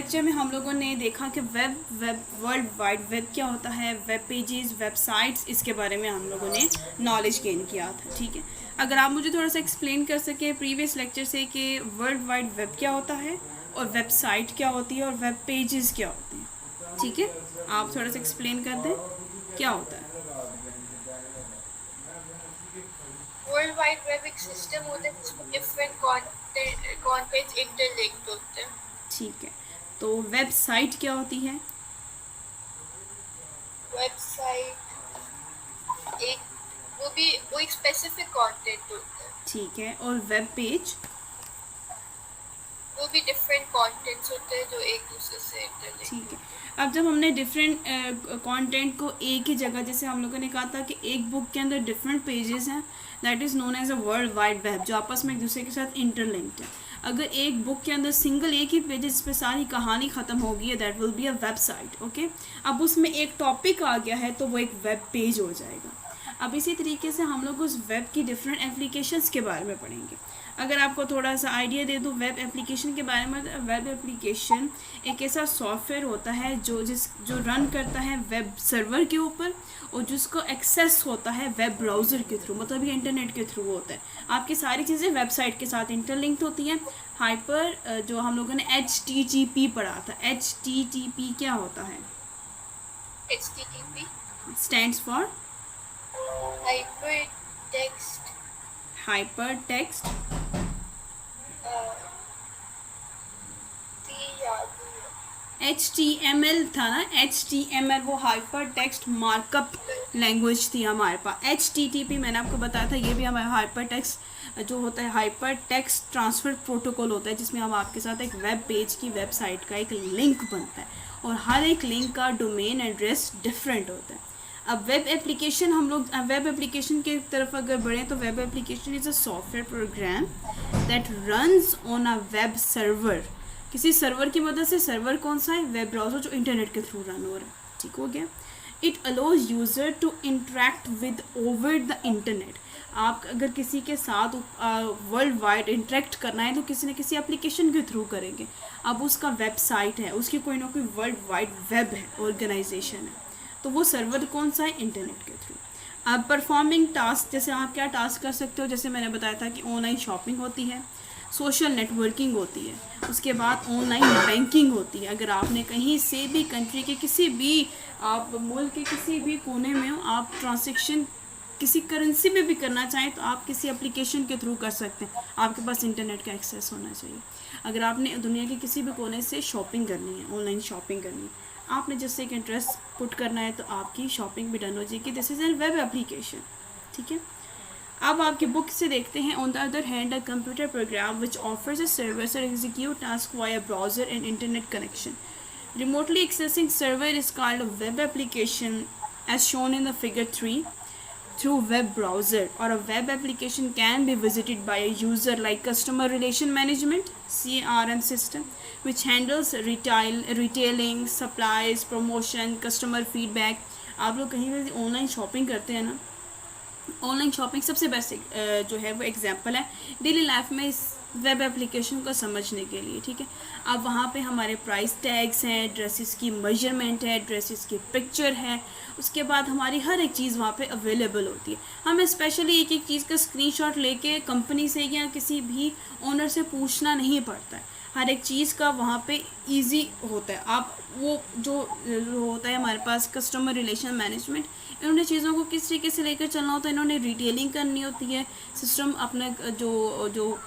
Lecture में हम लोगों ने देखा कि वेब वर्ल्ड वाइड वेब क्या होता है, वेब पेजेस, वेबसाइट्स, इसके बारे में हम लोगों ने नॉलेज गेन किया था। ठीक है, अगर आप मुझे थोड़ा सा एक्सप्लेन कर सकें प्रीवियस लेक्चर से कि वर्ल्ड वाइड वेब क्या होता है और वेबसाइट क्या होती है और वेब पेजेस क्या होते हैं। ठीक है, आप थोड़ा सा एक्सप्लेन कर दें क्या होता है। वर्ल्ड वाइड वेब एक सिस्टम होता है जिसमें डिफरेंट कंटेंट्स इंटरलिंक्ड होते हैं। ठीक है, तो वेबसाइट क्या होती है? वेबसाइट वो एक स्पेसिफिक कंटेंट होता है। ठीक है, और वेब पेज? वो भी डिफरेंट कंटेंट्स होते हैं जो एक दूसरे से इंटरलिंक्ड। ठीक है, अब जब हमने डिफरेंट कंटेंट को एक ही जगह, जैसे हम लोगों ने कहा था कि एक बुक के अंदर डिफरेंट पेजेस हैं, that is known as a world wide web, जो आपस में एक दूसरे के साथ इंटरलिंक्ड है। अगर एक बुक के अंदर सिंगल एक ही पेज जिस पे सारी कहानी ख़त्म हो गई है, that will be a website. Okay, अब उसमें एक टॉपिक आ गया है तो वो एक वेब पेज हो जाएगा। अब इसी तरीके से हम लोग उस वेब की डिफरेंट एप्लीकेशंस के बारे में पढ़ेंगे। अगर आपको थोड़ा सा आइडिया दे दूँ वेब एप्लीकेशन के बारे में, वेब एप्लीकेशन एक ऐसा सॉफ्टवेयर होता है जो रन करता है वेब सर्वर के ऊपर और जिसको एक्सेस होता है वेब ब्राउज़र के थ्रू, मतलब ये इंटरनेट के थ्रू होता है। आपकी सारी चीज़ें वेबसाइट के साथ इंटरलिंक्ड होती हैं। हाइपर जो हम लोगों ने HTTP पढ़ा था, HTTP क्या होता है? HTTP stands for hyper text hyper text HTML था ना, HTML वो हाइपर टेक्स्ट मार्कअप लैंग्वेज थी हमारे पास। HTTP मैंने आपको बताया था, ये भी हमारा हाइपर टेक्स्ट जो होता है हाइपर टेक्स्ट ट्रांसफ़र प्रोटोकॉल होता है, जिसमें हम आपके साथ एक वेब पेज की वेबसाइट का एक लिंक बनता है और हर एक लिंक का डोमेन एड्रेस डिफरेंट होता है। अब वेब एप्लीकेशन, हम लोग वेब एप्लीकेशन की तरफ अगर बढ़ें तो web application is a software program that runs on a web server. किसी सर्वर की मदद से, सर्वर कौन सा है? वेब ब्राउज़र जो इंटरनेट के थ्रू रन हो रहा है। ठीक हो गया। It allows user to interact with over the internet. आप अगर किसी के साथ वर्ल्ड वाइड इंटरेक्ट करना है तो किसी न किसी एप्लीकेशन के थ्रू करेंगे। अब उसका वेबसाइट है, उसकी कोई ना कोई वर्ल्ड वाइड वेब है, ऑर्गेनाइजेशन है, तो वो सर्वर कौन सा है? इंटरनेट के थ्रू। अब परफॉर्मिंग टास्क, जैसे आप क्या टास्क कर सकते हो, जैसे मैंने बताया था कि ऑनलाइन शॉपिंग होती है, सोशल नेटवर्किंग होती है, उसके बाद ऑनलाइन बैंकिंग होती है। अगर आपने कहीं से भी कंट्री के किसी भी, आप मुल्क के किसी भी कोने में हो, आप ट्रांजैक्शन किसी करेंसी में भी करना चाहें तो आप किसी एप्लीकेशन के थ्रू कर सकते हैं। आपके पास इंटरनेट का एक्सेस होना चाहिए। अगर आपने दुनिया के किसी भी कोने से शॉपिंग करनी है, ऑनलाइन शॉपिंग करनी है, आपने जैसे एक एड्रेस पुट करना है तो आपकी शॉपिंग भी डन हो जाएगी। This is an web application. ठीक है, अब आपकी बुक से देखते हैं। On the other hand, a computer program which offers a service और execute task via browser and internet connection. Remotely accessing server is called a web application as shown in the figure 3 through web browser, or a web application can be visited by a user like customer relation management CRM system which handles retailing, supplies, promotion, customer feedback। आप लोग कहीं भी online shopping करते हैं ना, online shopping सबसे best जो है वो एग्जांपल है डेली लाइफ में इस वेब एप्लीकेशन को समझने के लिए। ठीक है, अब वहाँ पे हमारे प्राइस टैग्स हैं, ड्रेसेस की मेजरमेंट है, ड्रेसेस की पिक्चर है, उसके बाद हमारी हर एक चीज़ वहाँ पे अवेलेबल होती है। हमें स्पेशली एक एक चीज़ का स्क्रीनशॉट लेके कंपनी से या किसी भी ओनर से पूछना नहीं पड़ता है। हर एक चीज़ का वहाँ पे इजी होता है। आप वो जो होता है हमारे पास कस्टमर रिलेशन मैनेजमेंट, इन्होंने चीज़ों को किस तरीके से लेकर चलना होता है, इन्होंने रिटेलिंग करनी होती है, सिस्टम अपने जो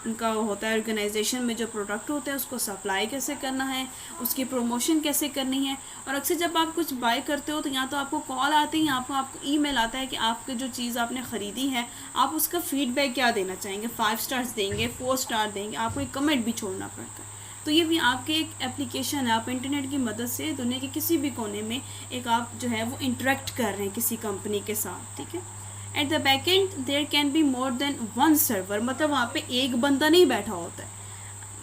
उनका होता है ऑर्गेनाइजेशन में जो प्रोडक्ट होता है उसको सप्लाई कैसे करना है, उसकी प्रमोशन कैसे करनी है। और अक्सर जब आप कुछ बाय करते हो तो यहाँ तो आपको कॉल आती है, यहाँ पर आपको ईमेल आता है कि आपकी जो चीज़ आपने ख़रीदी है आप उसका फीडबैक क्या देना चाहेंगे, 5 स्टार्स देंगे, 4 स्टार देंगे, आपको एक कमेंट भी छोड़ना पड़ता है। तो ये भी आपके एक एप्लीकेशन है, आप इंटरनेट की मदद से दुनिया के किसी भी कोने में एक आप जो है वो इंटरेक्ट कर रहे हैं किसी कंपनी के साथ। ठीक है, at the back end there can be more than one server, मतलब वहाँ पे एक बंदा नहीं बैठा होता है।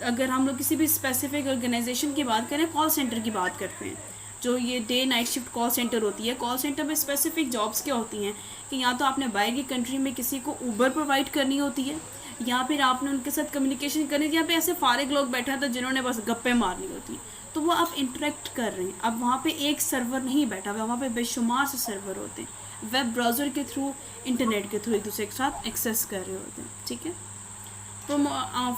अगर हम लोग किसी भी स्पेसिफिक ऑर्गेनाइजेशन की बात करें, कॉल सेंटर की बात करते हैं, जो ये day night shift call centre होती है, कॉल सेंटर में स्पेसिफिक जॉब्स क्या होती हैं कि या तो आपने बाहर की कंट्री में किसी को ऊबर प्रोवाइड करनी होती है, या फिर आपने उनके साथ कम्युनिकेशन करनी थी। यहाँ पे ऐसे फारिग लोग बैठे हैं तो जिन्होंने बस गप्पे मारनी होती हैं, तो वो आप इंटरेक्ट कर रहे हैं। अब वहाँ पे एक सर्वर नहीं बैठा हुआ, वहाँ पे बेशुमार से सर्वर होते हैं, वेब ब्राउज़र के थ्रू, इंटरनेट के थ्रू एक दूसरे के साथ एक्सेस कर रहे होते हैं, ठीक है।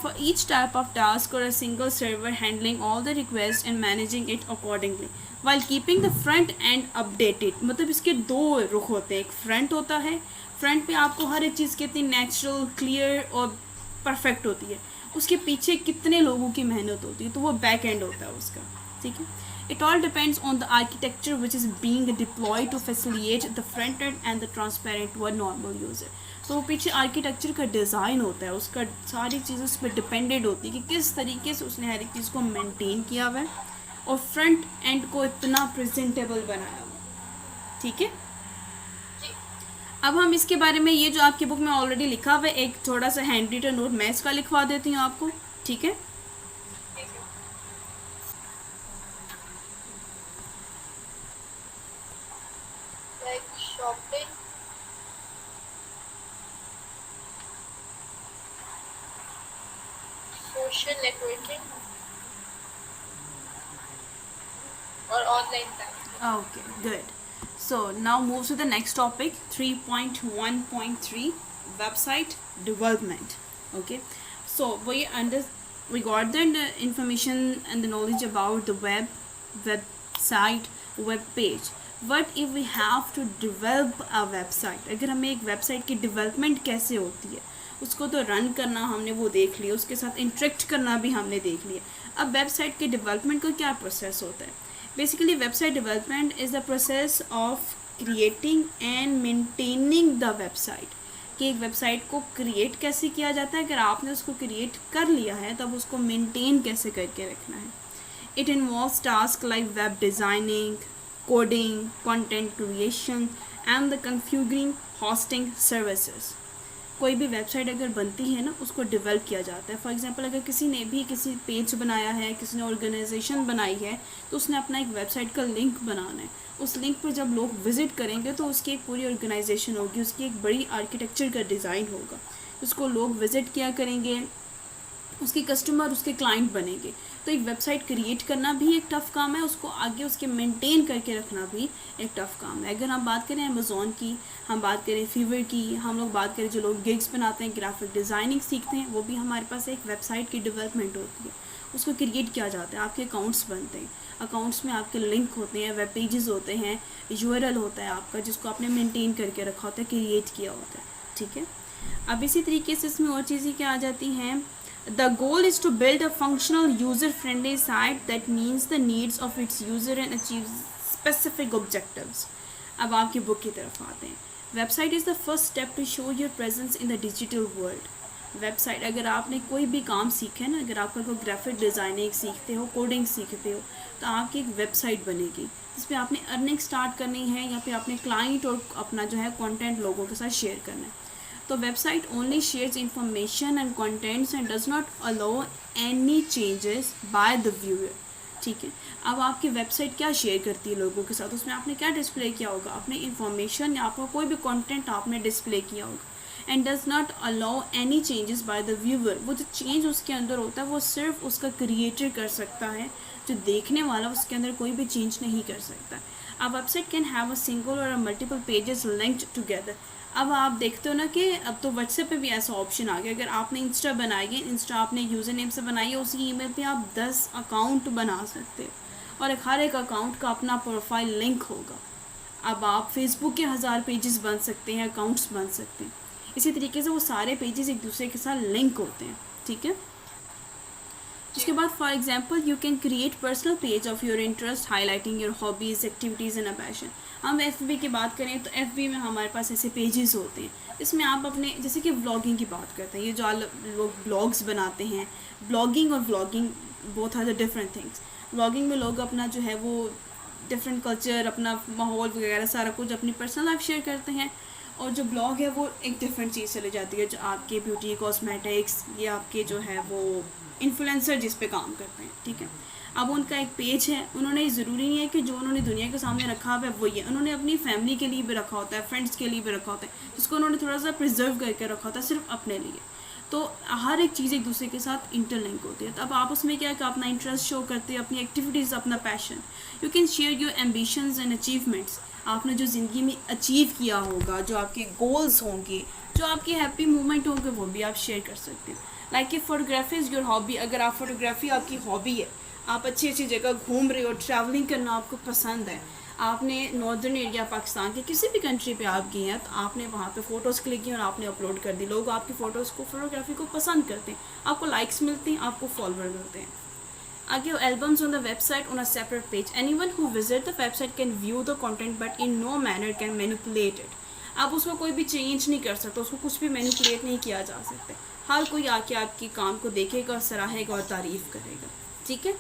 For each type of task or a single server handling all the requests and managing it accordingly while keeping the front end updated। मतलब इसके दो रुख होते हैं, एक फ्रंट होता है, फ्रंट पे आपको हर एक चीज़ कितनी नेचुरल, क्लियर और परफेक्ट होती है, उसके पीछे कितने लोगों की मेहनत होती है, तो वो बैक एंड होता है उसका, ठीक है। It all depends on the architecture which is being deployed to facilitate the front end and the transparent to a normal user। तो वो पीछे आर्किटेक्चर का डिज़ाइन होता है, उसका सारी चीज़ उस पर डिपेंडेड होती है कि किस तरीके से उसने हर एक चीज़ को मेंटेन किया हुआ है और फ्रंट एंड को इतना प्रेजेंटेबल बनाया हुआ, ठीक है। अब हम इसके बारे में, ये जो आपकी बुक में ऑलरेडी लिखा हुआ है, एक थोड़ा सा हैंड रिटन नोट मैं इसका लिखवा देती हूँ आपको, ठीक है। शॉपिंग, सोशल नेटवर्किंग और online banking. Okay, good. So now move to the next topic, 3.1.3 website development. Okay, so we got the information and the knowledge about the website, web page. What if we have to develop a website? अगर हमें एक website की development कैसे होती है, उसको तो run करना हमने वो देख लिया, उसके साथ इंटरेक्ट करना भी हमने देख लिया। अब वेबसाइट के डेवलपमेंट का क्या प्रोसेस होता है? Basically website development is the process of creating and maintaining the website, कि एक वेबसाइट को क्रिएट कैसे किया जाता है, अगर आपने उसको क्रिएट कर लिया है तब उसको मेंटेन कैसे करके रखना है। It involves task like web designing, coding, content creation and the configuring hosting services. कोई भी वेबसाइट अगर बनती है ना, उसको डेवलप किया जाता है। फॉर एग्जांपल अगर किसी ने भी किसी पेज बनाया है, किसी ने ऑर्गेनाइजेशन बनाई है, तो उसने अपना एक वेबसाइट का लिंक बनाना है। उस लिंक पर जब लोग विज़िट करेंगे तो उसकी एक पूरी ऑर्गेनाइजेशन होगी, उसकी एक बड़ी आर्किटेक्चर का डिज़ाइन होगा, उसको लोग विज़िट किया करेंगे, उसके कस्टमर उसके क्लाइंट बनेंगे। तो एक वेबसाइट क्रिएट करना भी एक टफ़ काम है, उसको आगे उसके मेंटेन करके रखना भी एक टफ़ काम है। अगर हम बात करें अमेज़ॉन की, हम बात करें फीवर की, हम लोग बात करें जो लोग गिग्स बनाते हैं, ग्राफिक डिज़ाइनिंग सीखते हैं, वो भी हमारे पास एक वेबसाइट की डेवलपमेंट होती है। उसको क्रिएट किया जाता है, आपके अकाउंट्स बनते हैं, अकाउंट्स में आपके लिंक होते हैं, वेब पेजेस होते हैं, यूआरएल होता है आपका जिसको आपने मेंटेन करके रखा होता है, क्रिएट किया होता है, ठीक है। अब इसी तरीके से इसमें और चीज़ें क्या आ जाती हैं। The goal is to build a functional, user-friendly site that meets the needs of its user and achieves specific objectives. अब आपकी बुक की तरफ आते हैं। Website is the first step to show your presence in the digital world. Website, अगर आपने कोई भी काम सीखा है ना, अगर आपका कोई ग्राफिक डिज़ाइनिंग सीखते हो, कोडिंग सीखते हो, तो आपकी एक वेबसाइट बनेगी जिसपे आपने अर्निंग स्टार्ट करनी है या फिर आपने क्लाइंट और अपना जो है कंटेंट लोगों के साथ शेयर करना है। तो website only shares information and contents and does not allow any changes by the viewer, ठीक है। अब आपकी वेबसाइट क्या शेयर करती है लोगों के साथ, उसमें आपने क्या डिस्प्ले किया होगा, अपने इन्फॉर्मेशन या आपका कोई भी कंटेंट आपने डिस्प्ले किया होगा। And does not allow any changes by the viewer, वो जो चेंज उसके अंदर होता है वो सिर्फ उसका क्रिएटर कर सकता है, जो देखने वाला उसके अंदर कोई भी चेंज नहीं कर सकता। अब website can have a single और मल्टीपल पेजेस लिंक्ड टुगेदर। अब आप देखते हो ना कि अब तो व्हाट्सएप पे भी ऐसा ऑप्शन आ गया, अगर आपने इंस्टा बनाई है, इंस्टा आपने यूज़र नेम से बनाई है, उसी ईमेल पे आप 10 अकाउंट बना सकते हो और हर एक अकाउंट का अपना प्रोफाइल लिंक होगा। अब आप फेसबुक के 1000 पेजेस बन सकते हैं, अकाउंट्स बन सकते हैं। इसी तरीके से वो सारे पेजेस एक दूसरे के साथ लिंक होते हैं, ठीक है। उसके बाद for example you can create personal page of your interest highlighting your hobbies, activities and a passion. हम FB की बात करें तो FB में हमारे पास ऐसे पेजेस होते हैं इसमें आप अपने, जैसे कि व्लॉगिंग की बात करते हैं, ये जो लोग ब्लॉग्स बनाते हैं, ब्लॉगिंग और vlogging both are the different things. Vlogging में लोग अपना जो है वो डिफरेंट कल्चर, अपना माहौल वगैरह सारा कुछ अपनी पर्सनल लाइफ शेयर करते हैं, और जो ब्लॉग है वो एक डिफरेंट चीज़ चली जाती है, जो आपके ब्यूटी, कॉस्मेटिक्स, ये आपके जो है वो इन्फ्लुएंसर जिस पे काम करते हैं, ठीक है। अब उनका एक पेज है, उन्होंने ज़रूरी नहीं है कि जो उन्होंने दुनिया के सामने रखा हुआ है वही है, उन्होंने अपनी फैमिली के लिए भी रखा होता है, फ्रेंड्स के लिए भी रखा होता है, जिसको उन्होंने थोड़ा सा प्रिजर्व करके रखा होता है सिर्फ अपने लिए। तो हर एक चीज़ एक दूसरे के साथ इंटरलिंक होती है। तो अब आप उसमें क्या है कि अपना इंटरेस्ट शो करते हैं, अपनी एक्टिविटीज़, अपना passion, you can share your ambitions and achievements. आपने जो ज़िंदगी में अचीव किया होगा, जो आपके गोल्स होंगे, जो आपके हैप्पी मोमेंट होंगे, वो भी आप शेयर कर सकते हो। Like photography is your hobby. अगर आप फोटोग्राफी आपकी हॉबी है, आप अच्छी अच्छी जगह घूम रहे हो, ट्रैवलिंग करना आपको पसंद है, आपने नॉर्दर्न एरिया पाकिस्तान के किसी भी कंट्री पे आप गए हैं, तो आपने वहाँ पे फ़ोटोज़ क्लिक की और आपने अपलोड कर दी, लोग आपकी फ़ोटोज़ को, फोटोग्राफी को पसंद करते हैं, आपको लाइक्स मिलते हैं, आपको फॉलोअर मिलते हैं। Again, albums on the website on a separate page. Anyone who visit the website can view the content, but in no manner can manipulate it. आप उसमें कोई भी चेंज नहीं कर सकते, उसको कुछ भी मैनिपुलेट नहीं किया जा सकता। हर कोई आके आपकी काम को देखेगा और सराहेगा और तारीफ़ करेगा। ठीक है।